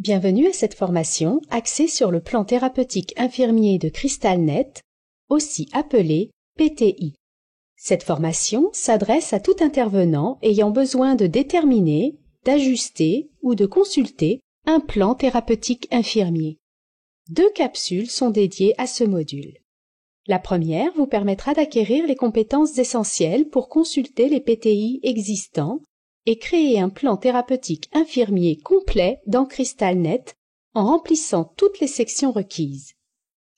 Bienvenue à cette formation axée sur le plan thérapeutique infirmier de CrystalNet, aussi appelé PTI. Cette formation s'adresse à tout intervenant ayant besoin de déterminer, d'ajuster ou de consulter un plan thérapeutique infirmier. 2 capsules sont dédiées à ce module. La première vous permettra d'acquérir les compétences essentielles pour consulter les PTI existants et créer un plan thérapeutique infirmier complet dans CrystalNet en remplissant toutes les sections requises.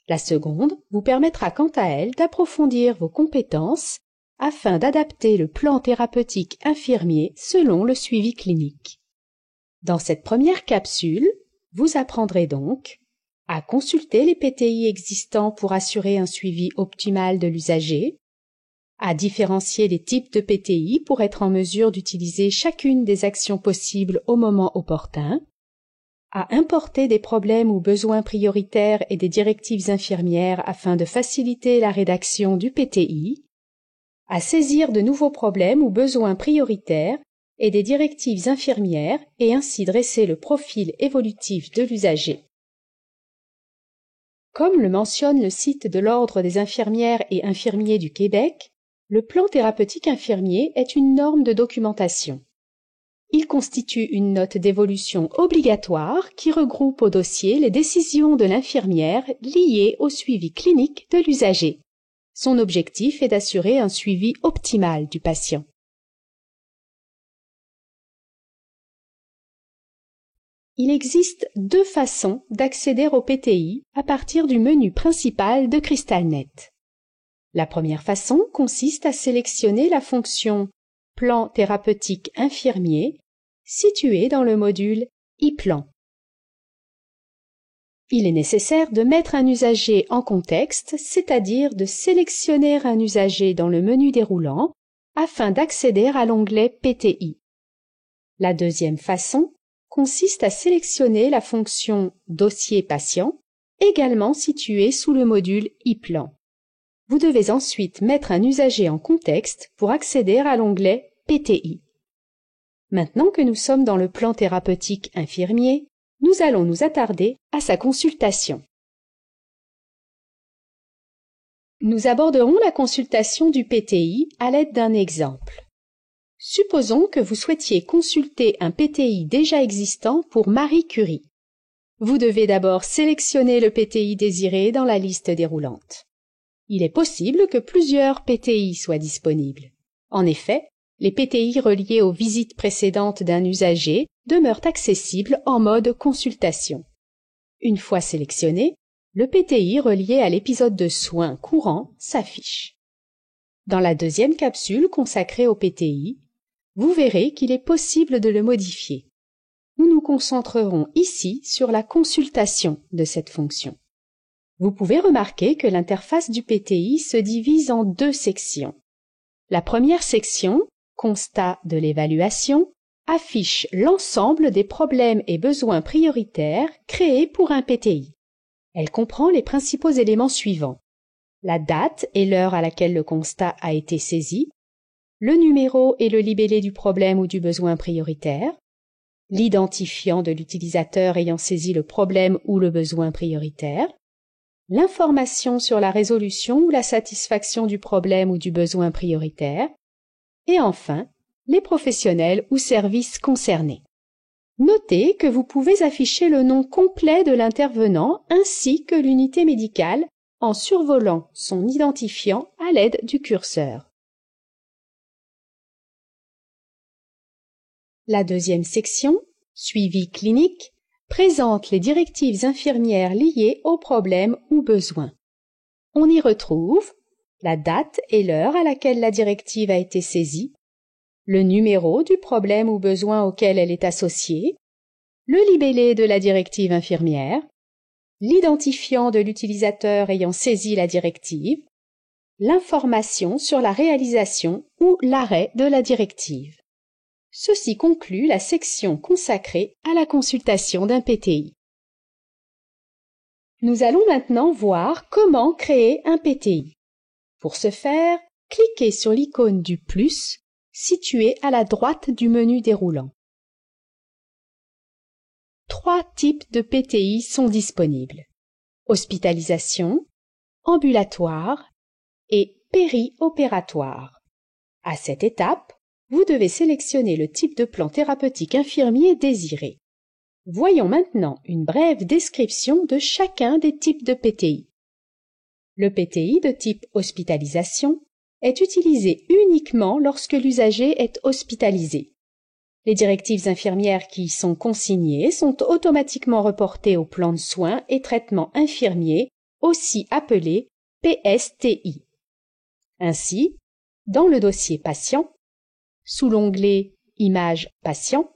La seconde vous permettra quant à elle d'approfondir vos compétences afin d'adapter le plan thérapeutique infirmier selon le suivi clinique. Dans cette première capsule, vous apprendrez donc à consulter les PTI existants pour assurer un suivi optimal de l'usager, à différencier les types de PTI pour être en mesure d'utiliser chacune des actions possibles au moment opportun, à importer des problèmes ou besoins prioritaires et des directives infirmières afin de faciliter la rédaction du PTI, à saisir de nouveaux problèmes ou besoins prioritaires et des directives infirmières et ainsi dresser le profil évolutif de l'usager. Comme le mentionne le site de l'Ordre des infirmières et infirmiers du Québec, le plan thérapeutique infirmier est une norme de documentation. Il constitue une note d'évolution obligatoire qui regroupe au dossier les décisions de l'infirmière liées au suivi clinique de l'usager. Son objectif est d'assurer un suivi optimal du patient. Il existe 2 façons d'accéder au PTI à partir du menu principal de CrystalNet. La première façon consiste à sélectionner la fonction « Plan thérapeutique infirmier » située dans le module « e-plan ». Il est nécessaire de mettre un usager en contexte, c'est-à-dire de sélectionner un usager dans le menu déroulant afin d'accéder à l'onglet PTI. La deuxième façon consiste à sélectionner la fonction « Dossier patient » également située sous le module « e-plan ». Vous devez ensuite mettre un usager en contexte pour accéder à l'onglet PTI. Maintenant que nous sommes dans le plan thérapeutique infirmier, nous allons nous attarder à sa consultation. Nous aborderons la consultation du PTI à l'aide d'un exemple. Supposons que vous souhaitiez consulter un PTI déjà existant pour Marie Curie. Vous devez d'abord sélectionner le PTI désiré dans la liste déroulante. Il est possible que plusieurs PTI soient disponibles. En effet, les PTI reliés aux visites précédentes d'un usager demeurent accessibles en mode consultation. Une fois sélectionné, le PTI relié à l'épisode de soins courant s'affiche. Dans la deuxième capsule consacrée au PTI, vous verrez qu'il est possible de le modifier. Nous nous concentrerons ici sur la consultation de cette fonction. Vous pouvez remarquer que l'interface du PTI se divise en 2 sections. La première section, Constat de l'évaluation, affiche l'ensemble des problèmes et besoins prioritaires créés pour un PTI. Elle comprend les principaux éléments suivants: la date et l'heure à laquelle le constat a été saisi, le numéro et le libellé du problème ou du besoin prioritaire, l'identifiant de l'utilisateur ayant saisi le problème ou le besoin prioritaire, l'information sur la résolution ou la satisfaction du problème ou du besoin prioritaire, et enfin, les professionnels ou services concernés. Notez que vous pouvez afficher le nom complet de l'intervenant ainsi que l'unité médicale en survolant son identifiant à l'aide du curseur. La deuxième section, Suivi clinique, présente les directives infirmières liées aux problèmes ou besoins. On y retrouve la date et l'heure à laquelle la directive a été saisie, le numéro du problème ou besoin auquel elle est associée, le libellé de la directive infirmière, l'identifiant de l'utilisateur ayant saisi la directive, l'information sur la réalisation ou l'arrêt de la directive. Ceci conclut la section consacrée à la consultation d'un PTI. Nous allons maintenant voir comment créer un PTI. Pour ce faire, cliquez sur l'icône du plus située à la droite du menu déroulant. 3 types de PTI sont disponibles: hospitalisation, ambulatoire et périopératoire. À cette étape, vous devez sélectionner le type de plan thérapeutique infirmier désiré. Voyons maintenant une brève description de chacun des types de PTI. Le PTI de type hospitalisation est utilisé uniquement lorsque l'usager est hospitalisé. Les directives infirmières qui y sont consignées sont automatiquement reportées au plan de soins et traitements infirmiers, aussi appelé PSTI. Ainsi, dans le dossier patient, sous l'onglet Images patient,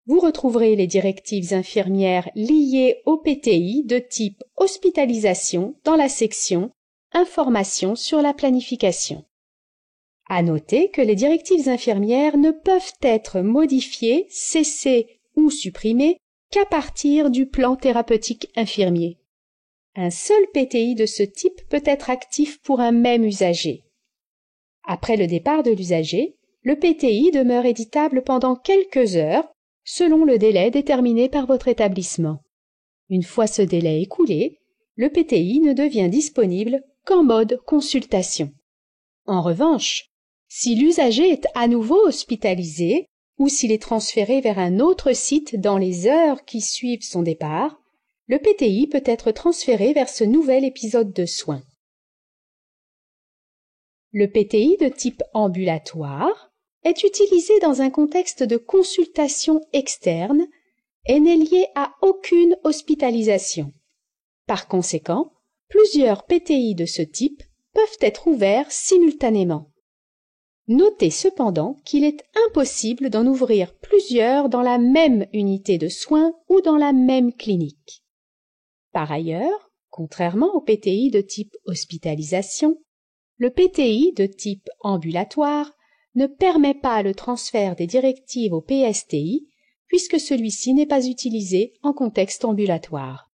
vous retrouverez les directives infirmières liées au PTI de type hospitalisation dans la section Informations sur la planification. À noter que les directives infirmières ne peuvent être modifiées, cessées ou supprimées qu'à partir du plan thérapeutique infirmier. Un seul PTI de ce type peut être actif pour un même usager. Après le départ de l'usager, le PTI demeure éditable pendant quelques heures, selon le délai déterminé par votre établissement. Une fois ce délai écoulé, le PTI ne devient disponible qu'en mode consultation. En revanche, si l'usager est à nouveau hospitalisé ou s'il est transféré vers un autre site dans les heures qui suivent son départ, le PTI peut être transféré vers ce nouvel épisode de soins. Le PTI de type ambulatoire est utilisé dans un contexte de consultation externe et n'est lié à aucune hospitalisation. Par conséquent, plusieurs PTI de ce type peuvent être ouverts simultanément. Notez cependant qu'il est impossible d'en ouvrir plusieurs dans la même unité de soins ou dans la même clinique. Par ailleurs, contrairement au PTI de type hospitalisation, le PTI de type ambulatoire ne permet pas le transfert des directives au PSTI puisque celui-ci n'est pas utilisé en contexte ambulatoire.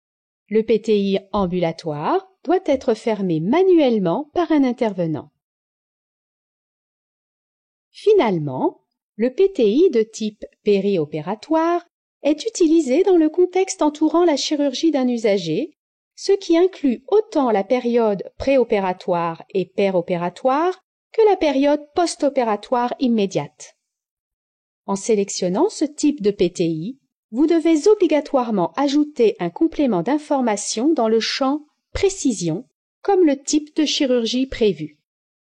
Le PTI ambulatoire doit être fermé manuellement par un intervenant. Finalement, le PTI de type périopératoire est utilisé dans le contexte entourant la chirurgie d'un usager, ce qui inclut autant la période préopératoire et péropératoire que la période post-opératoire immédiate. En sélectionnant ce type de PTI, vous devez obligatoirement ajouter un complément d'information dans le champ « Précision » comme le type de chirurgie prévu.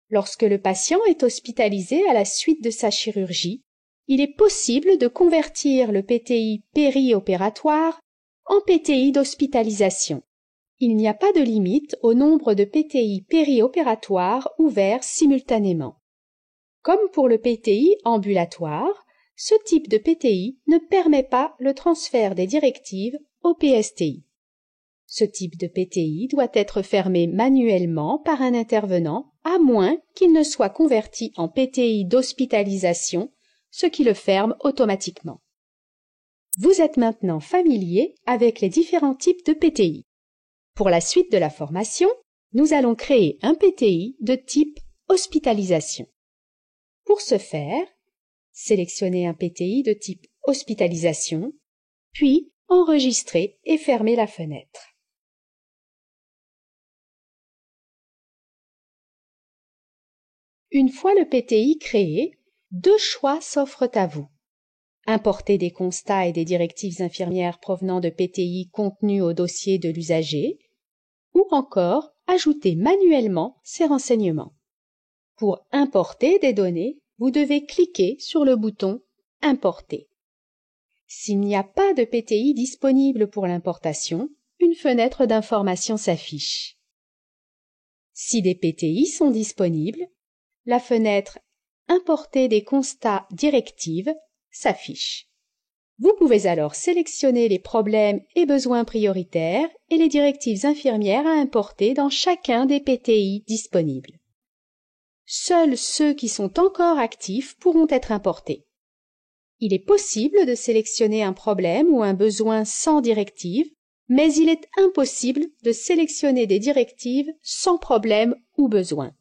Lorsque le patient est hospitalisé à la suite de sa chirurgie, il est possible de convertir le PTI périopératoire en PTI d'hospitalisation. Il n'y a pas de limite au nombre de PTI périopératoires ouverts simultanément. Comme pour le PTI ambulatoire, ce type de PTI ne permet pas le transfert des directives au PSTI. Ce type de PTI doit être fermé manuellement par un intervenant à moins qu'il ne soit converti en PTI d'hospitalisation, ce qui le ferme automatiquement. Vous êtes maintenant familier avec les différents types de PTI. Pour la suite de la formation, nous allons créer un PTI de type hospitalisation. Pour ce faire, sélectionnez un PTI de type hospitalisation, puis enregistrez et fermez la fenêtre. Une fois le PTI créé, 2 choix s'offrent à vous. Importer des constats et des directives infirmières provenant de PTI contenus au dossier de l'usager, ou encore ajouter manuellement ces renseignements. Pour importer des données, vous devez cliquer sur le bouton « Importer ». S'il n'y a pas de PTI disponible pour l'importation, une fenêtre d'information s'affiche. Si des PTI sont disponibles, la fenêtre « Importer des constats directives » s'affiche. Vous pouvez alors sélectionner les problèmes et besoins prioritaires et les directives infirmières à importer dans chacun des PTI disponibles. Seuls ceux qui sont encore actifs pourront être importés. Il est possible de sélectionner un problème ou un besoin sans directive, mais il est impossible de sélectionner des directives sans problème ou besoin.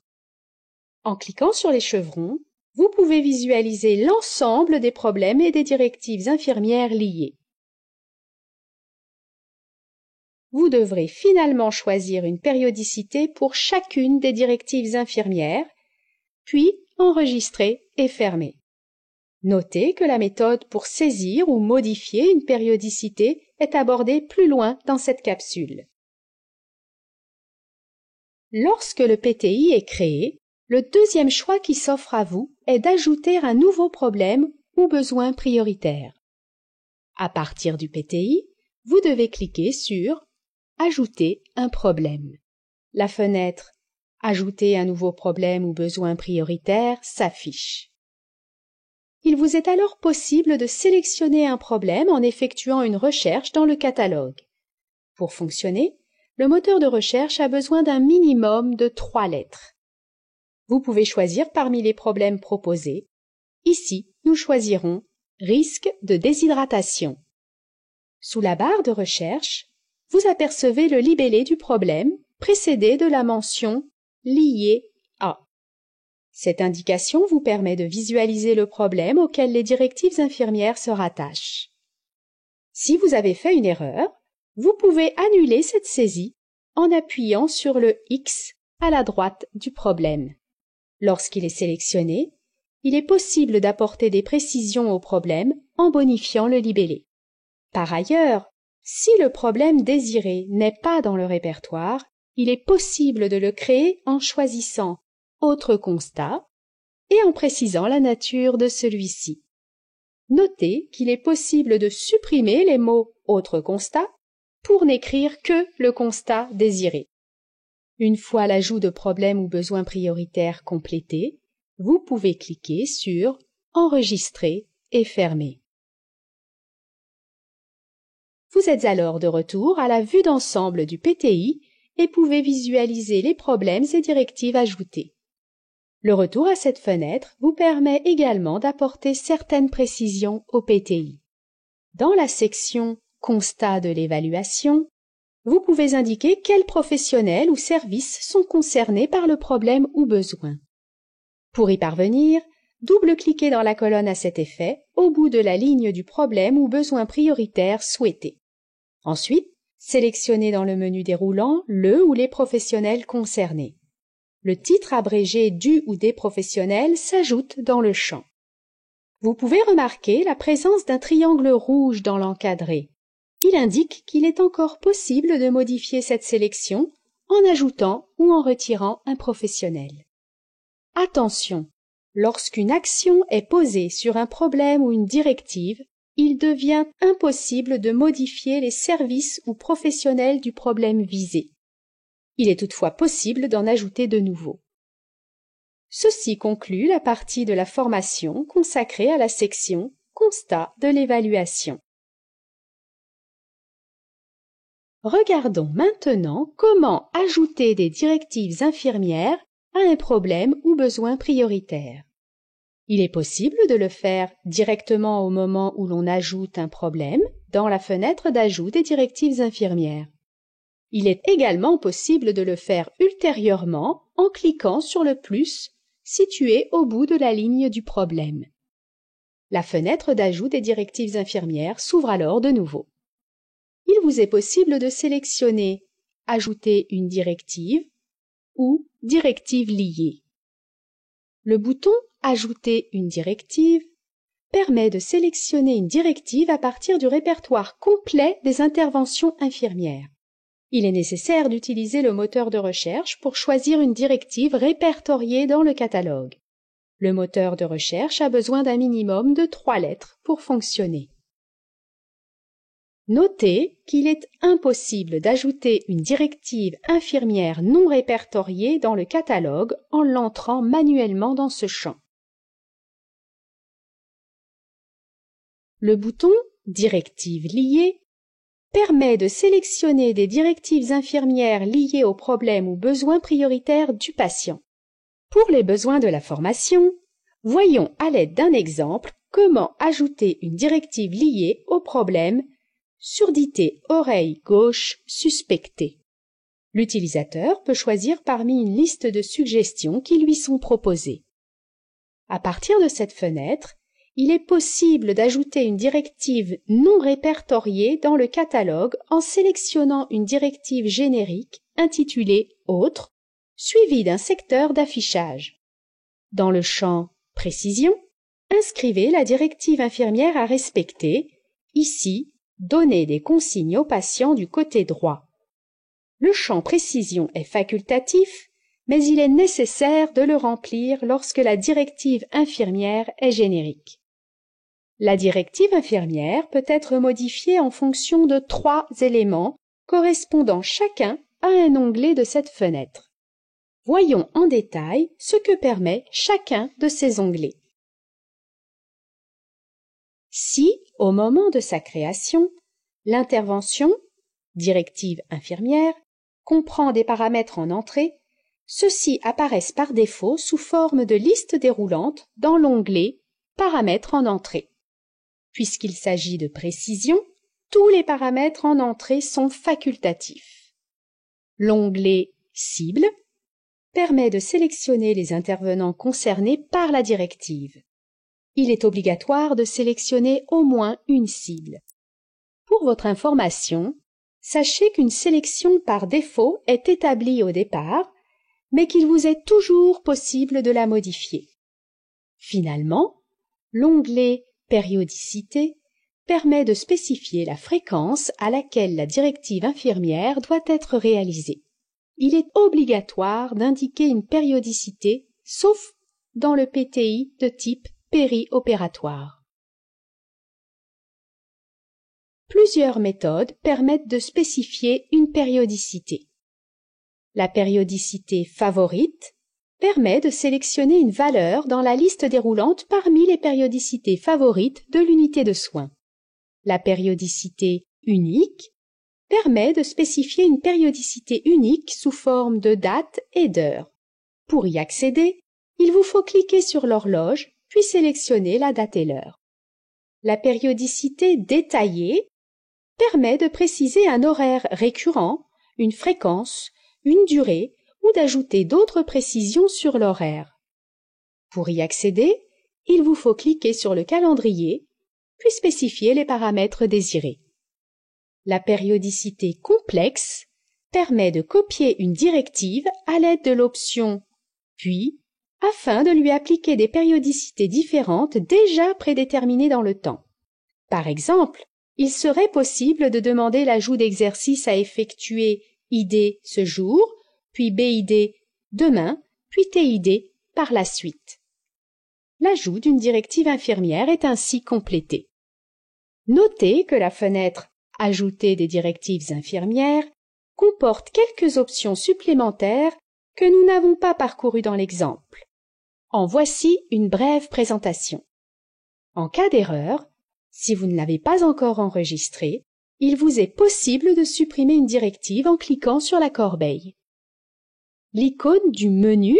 En cliquant sur les chevrons, vous pouvez visualiser l'ensemble des problèmes et des directives infirmières liées. vous devrez finalement choisir une périodicité pour chacune des directives infirmières, puis enregistrer et fermer. Notez que la méthode pour saisir ou modifier une périodicité est abordée plus loin dans cette capsule. Lorsque le PTI est créé, le deuxième choix qui s'offre à vous est d'ajouter un nouveau problème ou besoin prioritaire. À partir du PTI, vous devez cliquer sur « Ajouter un problème ». La fenêtre « Ajouter un nouveau problème ou besoin prioritaire » s'affiche. Il vous est alors possible de sélectionner un problème en effectuant une recherche dans le catalogue. Pour fonctionner, le moteur de recherche a besoin d'un minimum de 3 lettres. Vous pouvez choisir parmi les problèmes proposés. Ici, nous choisirons « Risque de déshydratation ». Sous la barre de recherche, vous apercevez le libellé du problème précédé de la mention « Lié à ». Cette indication vous permet de visualiser le problème auquel les directives infirmières se rattachent. Si vous avez fait une erreur, vous pouvez annuler cette saisie en appuyant sur le X à la droite du problème. Lorsqu'il est sélectionné, il est possible d'apporter des précisions au problème en bonifiant le libellé. Par ailleurs, si le problème désiré n'est pas dans le répertoire, il est possible de le créer en choisissant Autre constat et en précisant la nature de celui-ci. Notez qu'il est possible de supprimer les mots Autre constat pour n'écrire que le constat désiré. Une fois l'ajout de problème ou besoin prioritaire complété, vous pouvez cliquer sur Enregistrer et fermer. Vous êtes alors de retour à la vue d'ensemble du PTI et pouvez visualiser les problèmes et directives ajoutés. Le retour à cette fenêtre vous permet également d'apporter certaines précisions au PTI. Dans la section Constat de l'évaluation, vous pouvez indiquer quels professionnels ou services sont concernés par le problème ou besoin. Pour y parvenir, double-cliquez dans la colonne à cet effet au bout de la ligne du problème ou besoin prioritaire souhaité. Ensuite, sélectionnez dans le menu déroulant le ou les professionnels concernés. Le titre abrégé du ou des professionnels s'ajoute dans le champ. Vous pouvez remarquer la présence d'un triangle rouge dans l'encadré. Il indique qu'il est encore possible de modifier cette sélection en ajoutant ou en retirant un professionnel. Attention, lorsqu'une action est posée sur un problème ou une directive, il devient impossible de modifier les services ou professionnels du problème visé. Il est toutefois possible d'en ajouter de nouveaux. Ceci conclut la partie de la formation consacrée à la section Constat de l'évaluation. Regardons maintenant comment ajouter des directives infirmières à un problème ou besoin prioritaire. Il est possible de le faire directement au moment où l'on ajoute un problème dans la fenêtre d'ajout des directives infirmières. Il est également possible de le faire ultérieurement en cliquant sur le plus situé au bout de la ligne du problème. La fenêtre d'ajout des directives infirmières s'ouvre alors de nouveau. Il vous est possible de sélectionner « Ajouter une directive » ou « Directive liée ». Le bouton « Ajouter une directive » permet de sélectionner une directive à partir du répertoire complet des interventions infirmières. Il est nécessaire d'utiliser le moteur de recherche pour choisir une directive répertoriée dans le catalogue. Le moteur de recherche a besoin d'un minimum de 3 lettres pour fonctionner. Notez qu'il est impossible d'ajouter une directive infirmière non répertoriée dans le catalogue en l'entrant manuellement dans ce champ. Le bouton « Directive liée » permet de sélectionner des directives infirmières liées aux problèmes ou besoins prioritaires du patient. Pour les besoins de la formation, voyons à l'aide d'un exemple comment ajouter une directive liée au problème surdité oreille gauche suspectée. L'utilisateur peut choisir parmi une liste de suggestions qui lui sont proposées. À partir de cette fenêtre, il est possible d'ajouter une directive non répertoriée dans le catalogue en sélectionnant une directive générique intitulée « Autres » suivie d'un secteur d'affichage. Dans le champ « Précision », inscrivez la directive infirmière à respecter, ici « Donner des consignes aux patients » du côté droit. Le champ « Précision » est facultatif, mais il est nécessaire de le remplir lorsque la directive infirmière est générique. La directive infirmière peut être modifiée en fonction de 3 éléments correspondant chacun à un onglet de cette fenêtre. Voyons en détail ce que permet chacun de ces onglets. Si, au moment de sa création, l'intervention, directive infirmière, comprend des paramètres en entrée, ceux-ci apparaissent par défaut sous forme de liste déroulante dans l'onglet « Paramètres en entrée ». Puisqu'il s'agit de précision, tous les paramètres en entrée sont facultatifs. L'onglet « Cible » permet de sélectionner les intervenants concernés par la directive. Il est obligatoire de sélectionner au moins une cible. Pour votre information, sachez qu'une sélection par défaut est établie au départ, mais qu'il vous est toujours possible de la modifier. Finalement, l'onglet « Périodicité » permet de spécifier la fréquence à laquelle la directive infirmière doit être réalisée. Il est obligatoire d'indiquer une périodicité, sauf dans le PTI de type périopératoire. Plusieurs méthodes permettent de spécifier une périodicité. La périodicité favorite permet de sélectionner une valeur dans la liste déroulante parmi les périodicités favorites de l'unité de soins. La périodicité unique permet de spécifier une périodicité unique sous forme de date et d'heure. Pour y accéder, il vous faut cliquer sur l'horloge, puis sélectionner la date et l'heure. La périodicité détaillée permet de préciser un horaire récurrent, une fréquence, une durée ou d'ajouter d'autres précisions sur l'horaire. Pour y accéder, il vous faut cliquer sur le calendrier, puis spécifier les paramètres désirés. La périodicité complexe permet de copier une directive à l'aide de l'option « Puis » afin de lui appliquer des périodicités différentes déjà prédéterminées dans le temps. Par exemple, il serait possible de demander l'ajout d'exercices à effectuer ID ce jour, puis BID demain, puis TID par la suite. L'ajout d'une directive infirmière est ainsi complété. Notez que la fenêtre « Ajouter des directives infirmières » comporte quelques options supplémentaires que nous n'avons pas parcourues dans l'exemple. En voici une brève présentation. En cas d'erreur, si vous ne l'avez pas encore enregistrée, il vous est possible de supprimer une directive en cliquant sur la corbeille. L'icône du menu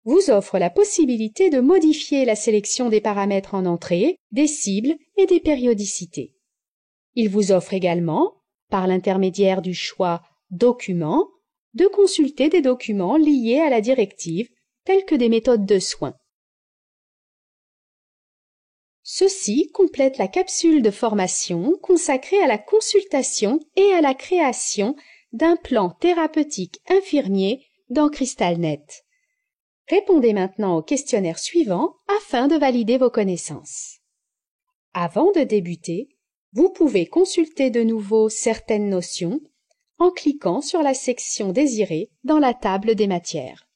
vous offre la possibilité de modifier la sélection des paramètres en entrée, des cibles et des périodicités. Il vous offre également, par l'intermédiaire du choix « Documents », de consulter des documents liés à la directive, tels que des méthodes de soins. Ceci complète la capsule de formation consacrée à la consultation et à la création d'un plan thérapeutique infirmier dans CrystalNet. Répondez maintenant au questionnaire suivant afin de valider vos connaissances. Avant de débuter, vous pouvez consulter de nouveau certaines notions en cliquant sur la section désirée dans la table des matières.